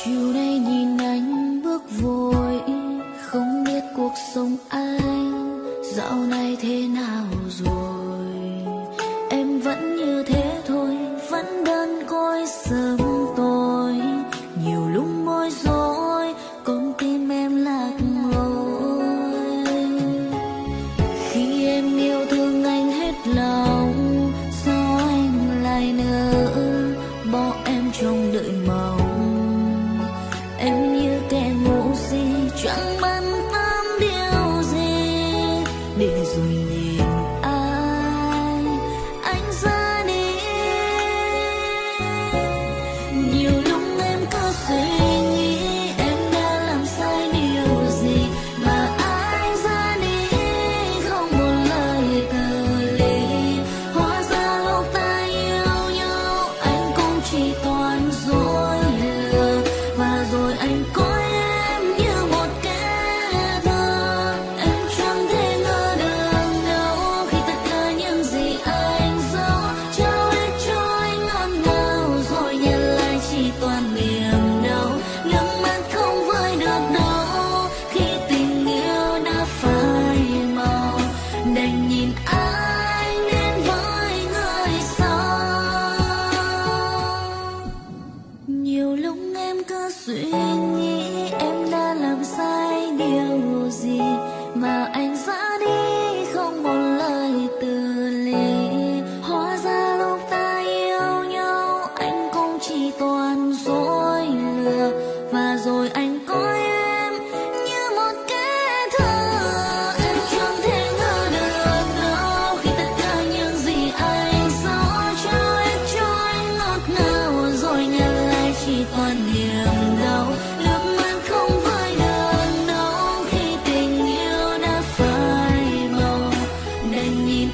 Chiều nay nhìn anh bước vội, không biết cuộc sống anh dạo này thế nào rồi. Em vẫn như thế thôi, vẫn đơn côi sớm tối. Nhiều lúc bối rối, con tim em lạc lối. Khi em yêu thương anh hết lòng, sao anh lại nỡ bỏ em trong đợi mong. Em như kẻ ngu si, chẳng bận tâm điều gì, để rồi nhìn anh ra đi. Nhiều lúc em có suy nghĩ em đã làm sai điều gì mà anh ra đi không một lời từ ly. Hóa ra lúc ta yêu nhau anh cũng chỉ toàn dối lừa, và rồi anh coi em như một kẻ thơ. Em chẳng thể ngờ được đâu khi tất cả những gì anh giấu trao hết cho anh ngọt ngào, rồi nhận lại chỉ toàn niềm đau. Nước mắt không vơi được đâu khi tình yêu đã phai màu, đành nhìn anh đến với người sau. Nhiều lúc em cứ suy nghĩ em đã làm sai điều gì mà anh ra đi không một lời từ ly. Hóa ra lúc ta yêu nhau anh cũng chỉ toàn dối lừa, và rồi anh coi em như một kẻ thơ. Em chẳng thể ngờ được đâu khi tất cả những gì anh giấu trao hết cho anh ngọt ngào, rồi nhận lại chỉ toàn niềm đau. Nước mắt không vơi được đâu khi tình yêu đã phai màu, đành nhìn